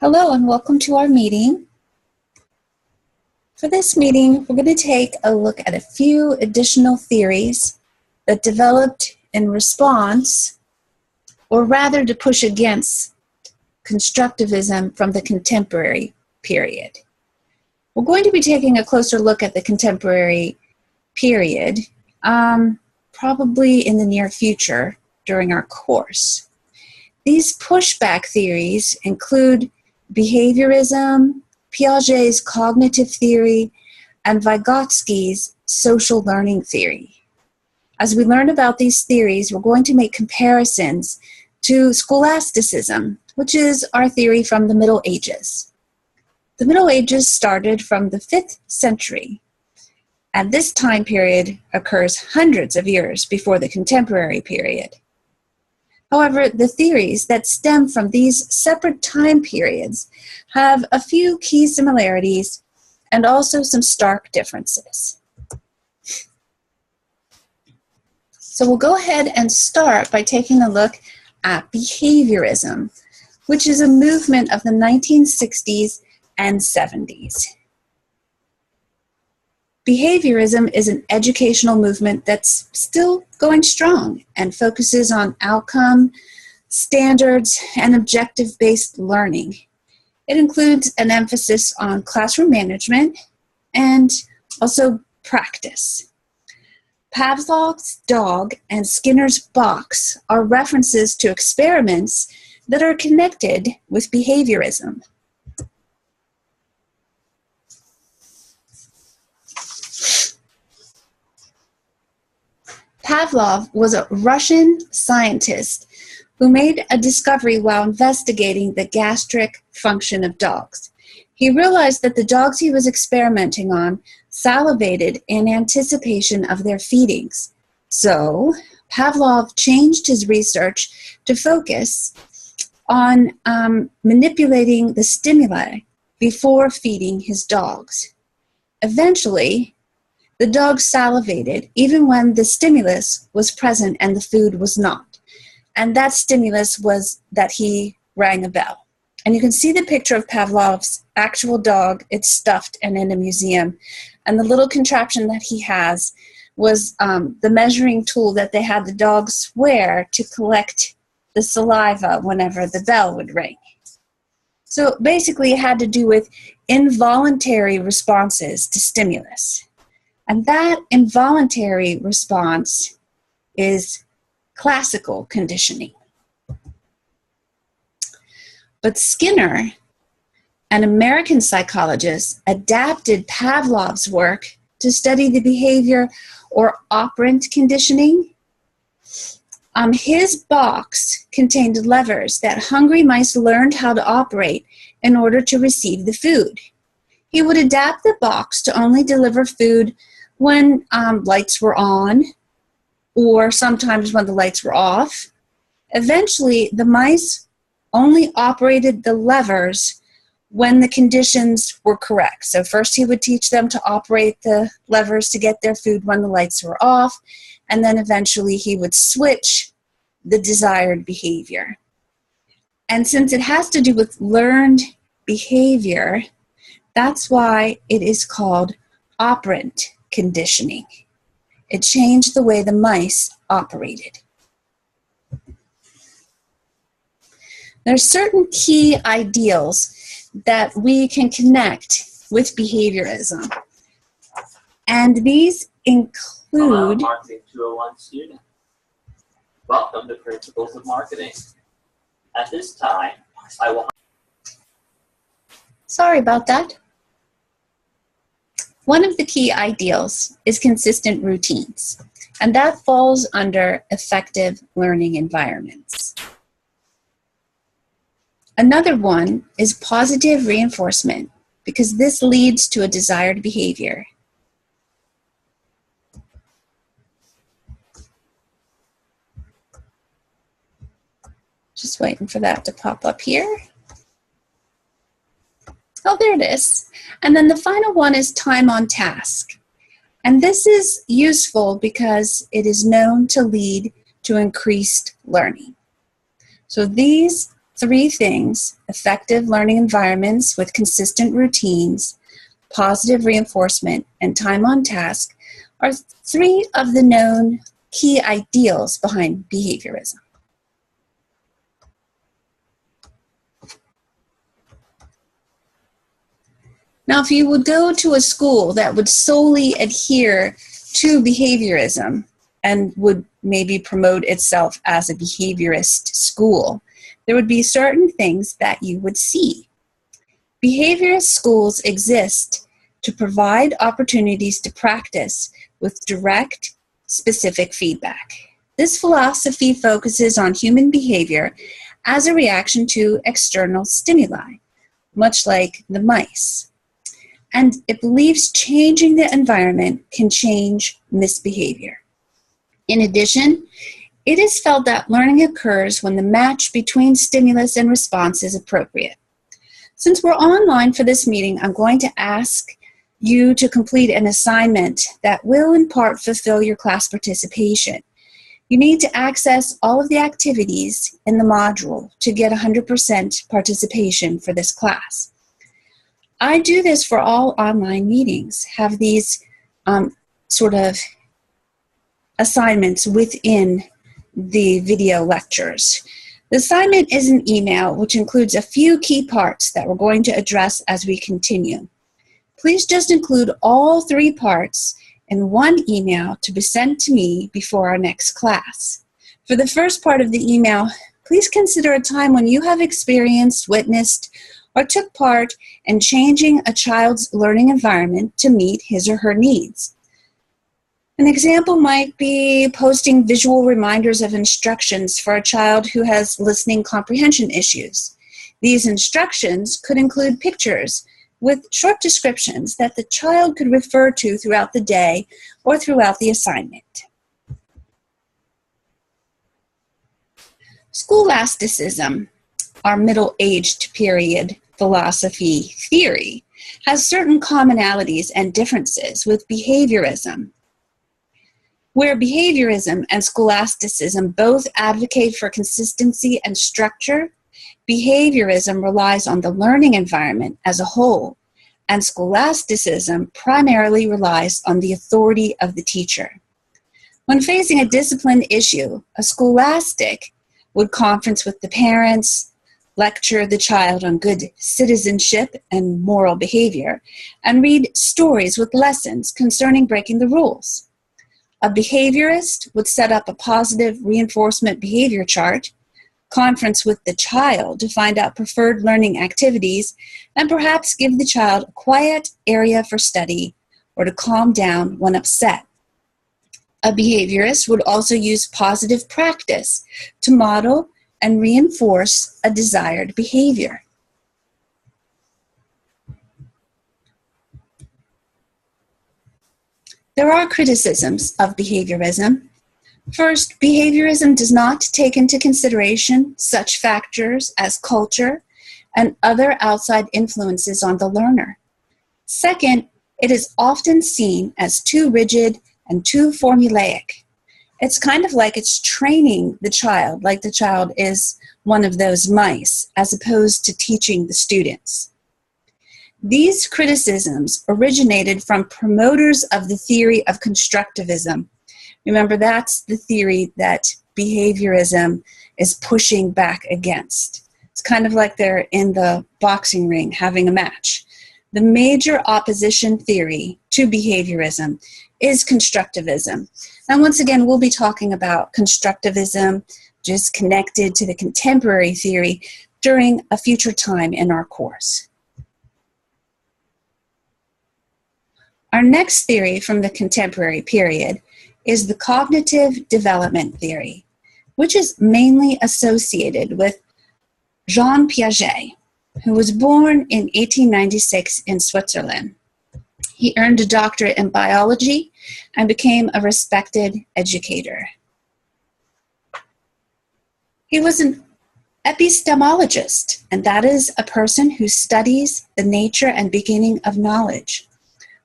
Hello and welcome to our meeting. For this meeting, we're going to take a look at a few additional theories that developed in response, or rather to push against, constructivism from the contemporary period. We're going to be taking a closer look at the contemporary period, probably in the near future during our course. These pushback theories include behaviorism, Piaget's cognitive theory, and Vygotsky's social learning theory. As we learn about these theories, we're going to make comparisons to scholasticism, which is our theory from the Middle Ages. The Middle Ages started from the 5th century, and this time period occurs hundreds of years before the contemporary period. However, the theories that stem from these separate time periods have a few key similarities and also some stark differences. So we'll go ahead and start by taking a look at behaviorism, which is a movement of the 1960s and 70s. Behaviorism is an educational movement that's still going strong and focuses on outcome, standards, and objective-based learning. It includes an emphasis on classroom management and also practice. Pavlov's dog and Skinner's box are references to experiments that are connected with behaviorism. Pavlov was a Russian scientist who made a discovery while investigating the gastric function of dogs. He realized that the dogs he was experimenting on salivated in anticipation of their feedings. So Pavlov changed his research to focus on manipulating the stimuli before feeding his dogs. Eventually, the dogs salivated even when the stimulus was present and the food was not. And that stimulus was that he rang a bell. And you can see the picture of Pavlov's actual dog. It's stuffed and in a museum. And the little contraption that he has was the measuring tool that they had the dogs wear to collect the saliva whenever the bell would ring. So basically it had to do with involuntary responses to stimulus. And that involuntary response is classical conditioning. But Skinner, an American psychologist, adapted Pavlov's work to study the behavior or operant conditioning. His box contained levers that hungry mice learned how to operate in order to receive the food. He would adapt the box to only deliver food when lights were on, or sometimes when the lights were off. Eventually, the mice only operated the levers when the conditions were correct. So first he would teach them to operate the levers to get their food when the lights were off, and then eventually he would switch the desired behavior. And since it has to do with learned behavior, that's why it is called operant conditioning. It changed the way the mice operated. There are certain key ideals that we can connect with behaviorism. And these include... Marketing 201 student. Welcome to Principles of Marketing. At this time, I will... Sorry about that. One of the key ideals is consistent routines, and that falls under effective learning environments. Another one is positive reinforcement, because this leads to a desired behavior. Just waiting for that to pop up here. Oh, there it is. And then the final one is time on task. And this is useful because it is known to lead to increased learning. So these three things: effective learning environments with consistent routines, positive reinforcement, and time on task are three of the known key ideals behind behaviorism. Now, if you would go to a school that would solely adhere to behaviorism and would maybe promote itself as a behaviorist school, there would be certain things that you would see. Behaviorist schools exist to provide opportunities to practice with direct, specific feedback. This philosophy focuses on human behavior as a reaction to external stimuli, much like the mice. And it believes changing the environment can change misbehavior. In addition, it is felt that learning occurs when the match between stimulus and response is appropriate. Since we're online for this meeting, I'm going to ask you to complete an assignment that will in part fulfill your class participation. You need to access all of the activities in the module to get 100% participation for this class. I do this for all online meetings, have these sort of assignments within the video lectures. The assignment is an email which includes a few key parts that we're going to address as we continue. Please just include all three parts in one email to be sent to me before our next class. For the first part of the email, please consider a time when you have experienced, witnessed, or took part in changing a child's learning environment to meet his or her needs. An example might be posting visual reminders of instructions for a child who has listening comprehension issues. These instructions could include pictures with short descriptions that the child could refer to throughout the day or throughout the assignment. Scholasticism, our middle-aged period philosophy theory, has certain commonalities and differences with behaviorism. Where behaviorism and scholasticism both advocate for consistency and structure, behaviorism relies on the learning environment as a whole, and scholasticism primarily relies on the authority of the teacher. When facing a discipline issue, a scholastic would conference with the parents, lecture the child on good citizenship and moral behavior, and read stories with lessons concerning breaking the rules. A behaviorist would set up a positive reinforcement behavior chart, conference with the child to find out preferred learning activities, and perhaps give the child a quiet area for study or to calm down when upset. A behaviorist would also use positive practice to model and reinforce a desired behavior. There are criticisms of behaviorism. First, behaviorism does not take into consideration such factors as culture and other outside influences on the learner. Second, it is often seen as too rigid and too formulaic. It's kind of like it's training the child, like the child is one of those mice, as opposed to teaching the students. These criticisms originated from promoters of the theory of constructivism. Remember, that's the theory that behaviorism is pushing back against. It's kind of like they're in the boxing ring having a match. The major opposition theory to behaviorism is constructivism. And once again, we'll be talking about constructivism, just connected to the contemporary theory, during a future time in our course. Our next theory from the contemporary period is the cognitive development theory, which is mainly associated with Jean Piaget, who was born in 1896 in Switzerland. He earned a doctorate in biology and became a respected educator. He was an epistemologist, and that is a person who studies the nature and beginning of knowledge.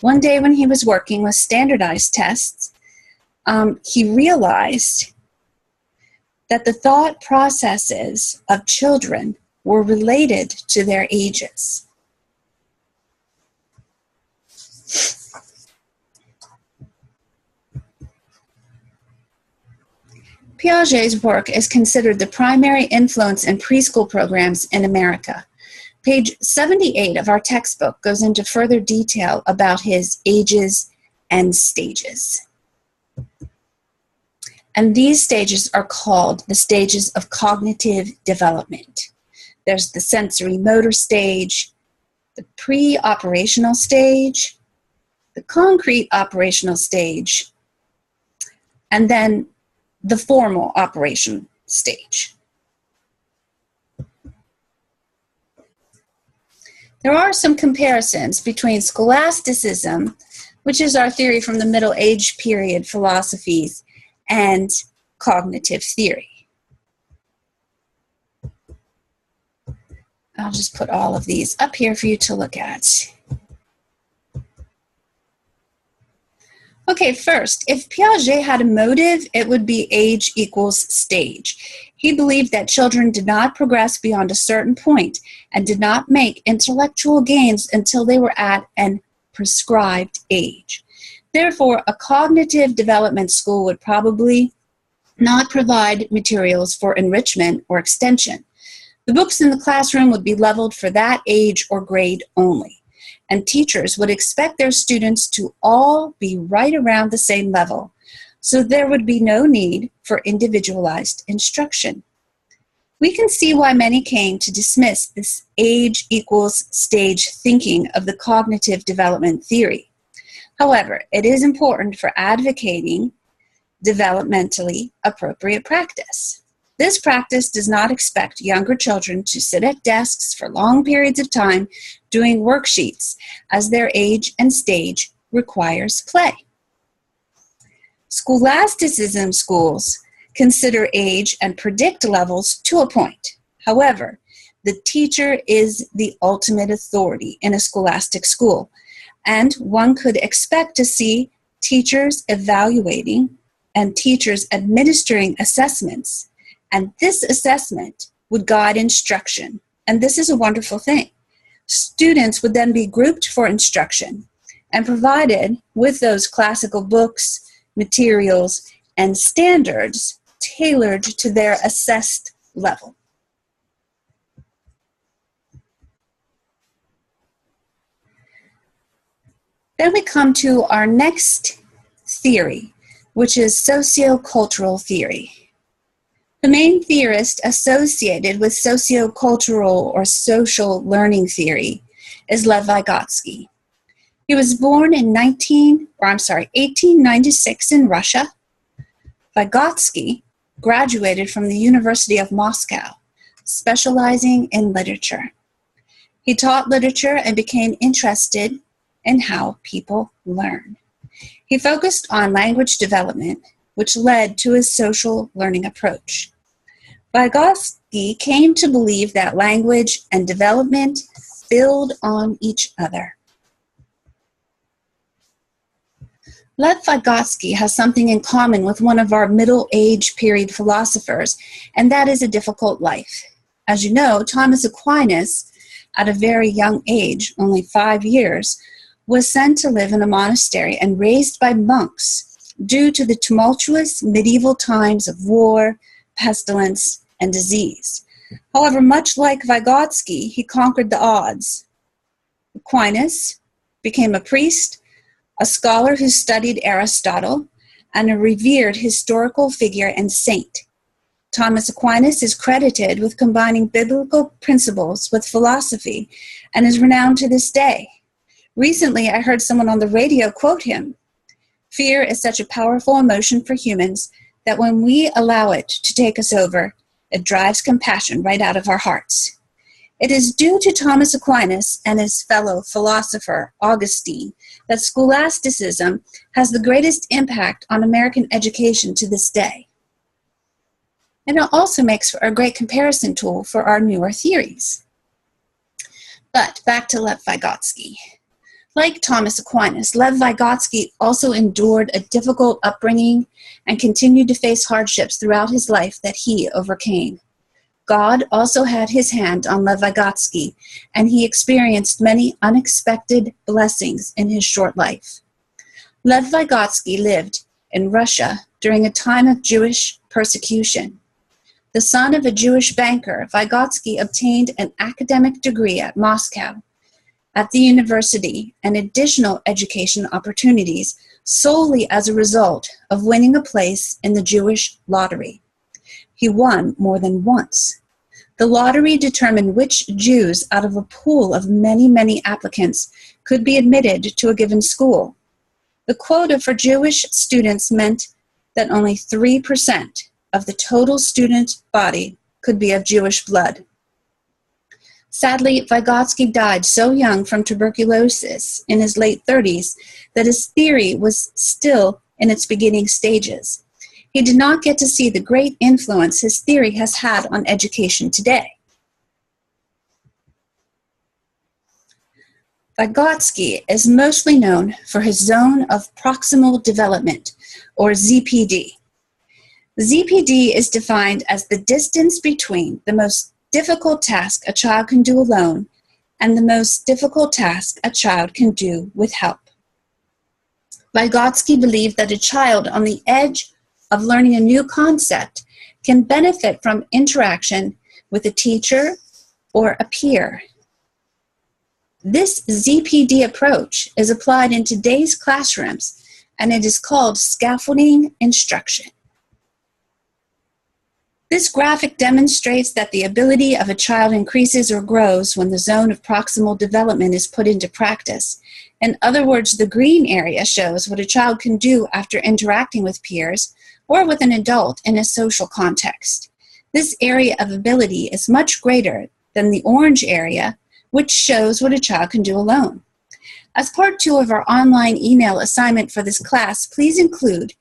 One day when he was working with standardized tests, he realized that the thought processes of children were related to their ages. Piaget's work is considered the primary influence in preschool programs in America. Page 78 of our textbook goes into further detail about his ages and stages. And these stages are called the stages of cognitive development. There's the sensory motor stage, the pre-operational stage, the concrete operational stage, and then the formal operation stage. There are some comparisons between scholasticism, which is our theory from the Middle Age period philosophies, and cognitive theory. I'll just put all of these up here for you to look at. Okay, first, if Piaget had a motive, it would be age equals stage. He believed that children did not progress beyond a certain point and did not make intellectual gains until they were at an prescribed age. Therefore, a cognitive development school would probably not provide materials for enrichment or extension. The books in the classroom would be leveled for that age or grade only, and teachers would expect their students to all be right around the same level, so there would be no need for individualized instruction. We can see why many came to dismiss this age equals stage thinking of the cognitive development theory. However, it is important for advocating developmentally appropriate practice. This practice does not expect younger children to sit at desks for long periods of time doing worksheets, as their age and stage requires play. Scholasticism schools consider age and predict levels to a point. However, the teacher is the ultimate authority in a scholastic school, and one could expect to see teachers evaluating and teachers administering assessments, and this assessment would guide instruction, and this is a wonderful thing. Students would then be grouped for instruction and provided with those classical books, materials, and standards tailored to their assessed level. Then we come to our next theory, which is sociocultural theory. The main theorist associated with sociocultural or social learning theory is Lev Vygotsky. He was born in 1896 in Russia. Vygotsky graduated from the University of Moscow, specializing in literature. He taught literature and became interested in how people learn. He focused on language development, which led to his social learning approach. Vygotsky came to believe that language and development build on each other. Lev Vygotsky has something in common with one of our Middle Age period philosophers, and that is a difficult life. As you know, Thomas Aquinas, at a very young age, only 5 years, was sent to live in a monastery and raised by monks due to the tumultuous medieval times of war, pestilence, and disease. However, much like Vygotsky, he conquered the odds. Aquinas became a priest, a scholar who studied Aristotle, and a revered historical figure and saint. Thomas Aquinas is credited with combining biblical principles with philosophy and is renowned to this day. Recently, I heard someone on the radio quote him, "Fear is such a powerful emotion for humans that when we allow it to take us over, it drives compassion right out of our hearts." It is due to Thomas Aquinas and his fellow philosopher, Augustine, that scholasticism has the greatest impact on American education to this day. And it also makes for a great comparison tool for our newer theories. But back to Lev Vygotsky. Like Thomas Aquinas, Lev Vygotsky also endured a difficult upbringing and continued to face hardships throughout his life that he overcame. God also had his hand on Lev Vygotsky, and he experienced many unexpected blessings in his short life. Lev Vygotsky lived in Russia during a time of Jewish persecution. The son of a Jewish banker, Vygotsky obtained an academic degree at Moscow at the university and additional education opportunities solely as a result of winning a place in the Jewish lottery. He won more than once. The lottery determined which Jews out of a pool of many, many applicants could be admitted to a given school. The quota for Jewish students meant that only 3% of the total student body could be of Jewish blood. Sadly, Vygotsky died so young from tuberculosis in his late 30s that his theory was still in its beginning stages. He did not get to see the great influence his theory has had on education today. Vygotsky is mostly known for his zone of proximal development, or ZPD. ZPD is defined as the distance between the most difficult task a child can do alone and the most difficult task a child can do with help. Vygotsky believed that a child on the edge of learning a new concept can benefit from interaction with a teacher or a peer. This ZPD approach is applied in today's classrooms, and it is called scaffolding instruction. This graphic demonstrates that the ability of a child increases or grows when the zone of proximal development is put into practice. In other words, the green area shows what a child can do after interacting with peers or with an adult in a social context. This area of ability is much greater than the orange area, which shows what a child can do alone. As part 2 of our online email assignment for this class, please include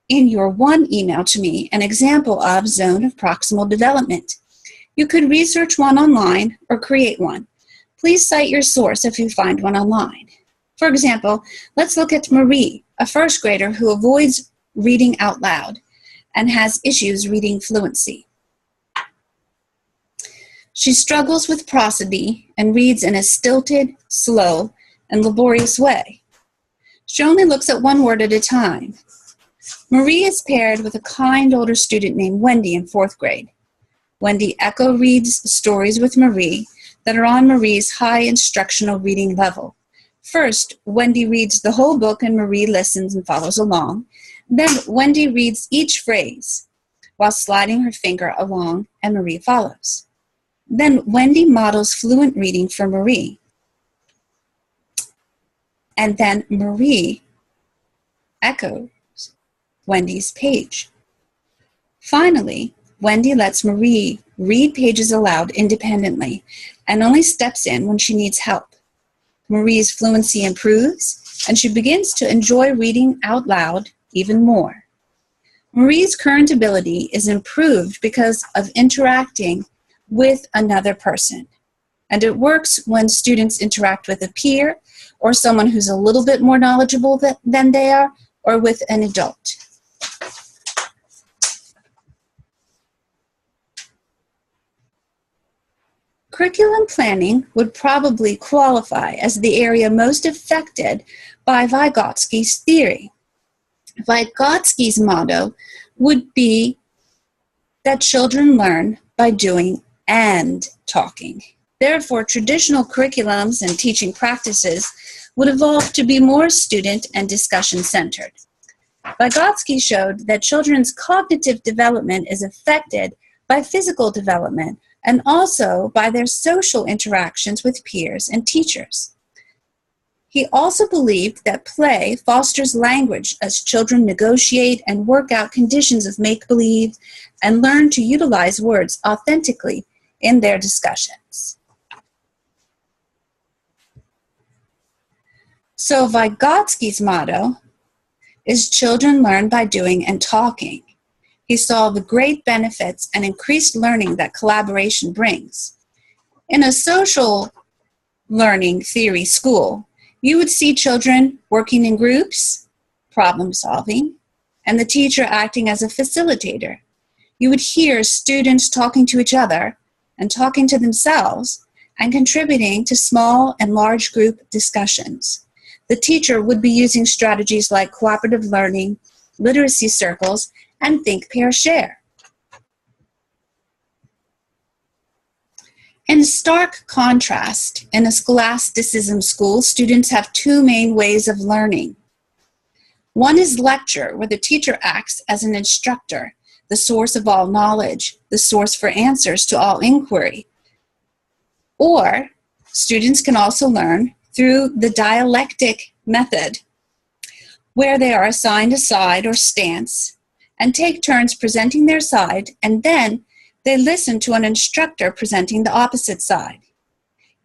in your one email to me an example of zone of proximal development. You could research one online or create one. Please cite your source if you find one online. For example, let's look at Marie, a first grader who avoids reading out loud and has issues reading fluency. She struggles with prosody and reads in a stilted, slow, and laborious way. She only looks at one word at a time. Marie is paired with a kind older student named Wendy in 4th grade. Wendy echo reads stories with Marie that are on Marie's high instructional reading level. First, Wendy reads the whole book and Marie listens and follows along. Then Wendy reads each phrase while sliding her finger along and Marie follows. Then Wendy models fluent reading for Marie. And then Marie echoes Wendy's page. Finally, Wendy lets Marie read pages aloud independently and only steps in when she needs help. Marie's fluency improves, and she begins to enjoy reading out loud even more. Marie's current ability is improved because of interacting with another person, and it works when students interact with a peer or someone who's a little bit more knowledgeable than they are, or with an adult. Curriculum planning would probably qualify as the area most affected by Vygotsky's theory. Vygotsky's motto would be that children learn by doing and talking. Therefore, traditional curriculums and teaching practices would evolve to be more student and discussion-centered. Vygotsky showed that children's cognitive development is affected by physical development and also by their social interactions with peers and teachers. He also believed that play fosters language as children negotiate and work out conditions of make-believe and learn to utilize words authentically in their discussions. So Vygotsky's motto is children learn by doing and talking. He saw the great benefits and increased learning that collaboration brings. In a social learning theory school, you would see children working in groups, problem solving, and the teacher acting as a facilitator. You would hear students talking to each other and talking to themselves and contributing to small and large group discussions. The teacher would be using strategies like cooperative learning, literacy circles, and think, pair, share. In stark contrast, in a scholasticism school, students have two main ways of learning. One is lecture, where the teacher acts as an instructor, the source of all knowledge, the source for answers to all inquiry. Or students can also learn through the dialectic method, where they are assigned a side or stance and take turns presenting their side, and then they listen to an instructor presenting the opposite side.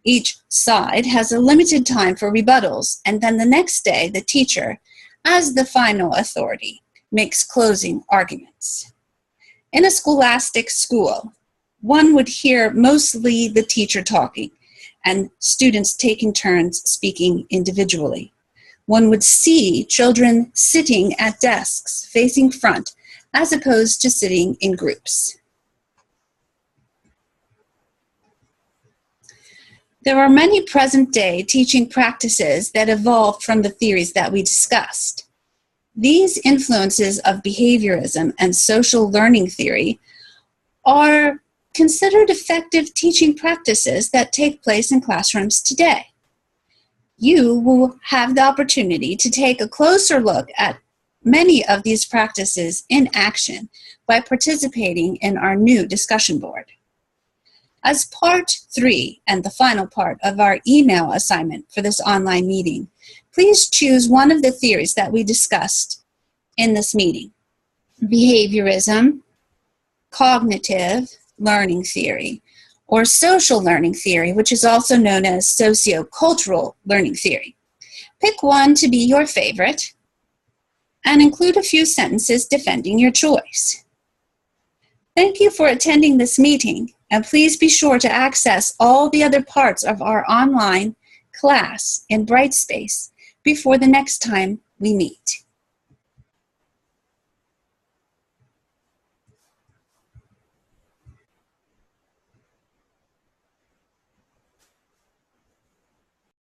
Each side has a limited time for rebuttals, and then the next day the teacher, as the final authority, makes closing arguments. In a scholastic school, one would hear mostly the teacher talking and students taking turns speaking individually. One would see children sitting at desks facing front as opposed to sitting in groups. There are many present-day teaching practices that evolved from the theories that we discussed. These influences of behaviorism and social learning theory are considered effective teaching practices that take place in classrooms today. You will have the opportunity to take a closer look at many of these practices in action by participating in our new discussion board. As part 3 and the final part of our email assignment for this online meeting, please choose one of the theories that we discussed in this meeting: behaviorism, cognitive learning theory, or social learning theory, which is also known as sociocultural learning theory. Pick one to be your favorite and include a few sentences defending your choice. Thank you for attending this meeting, and please be sure to access all the other parts of our online class in Brightspace before the next time we meet.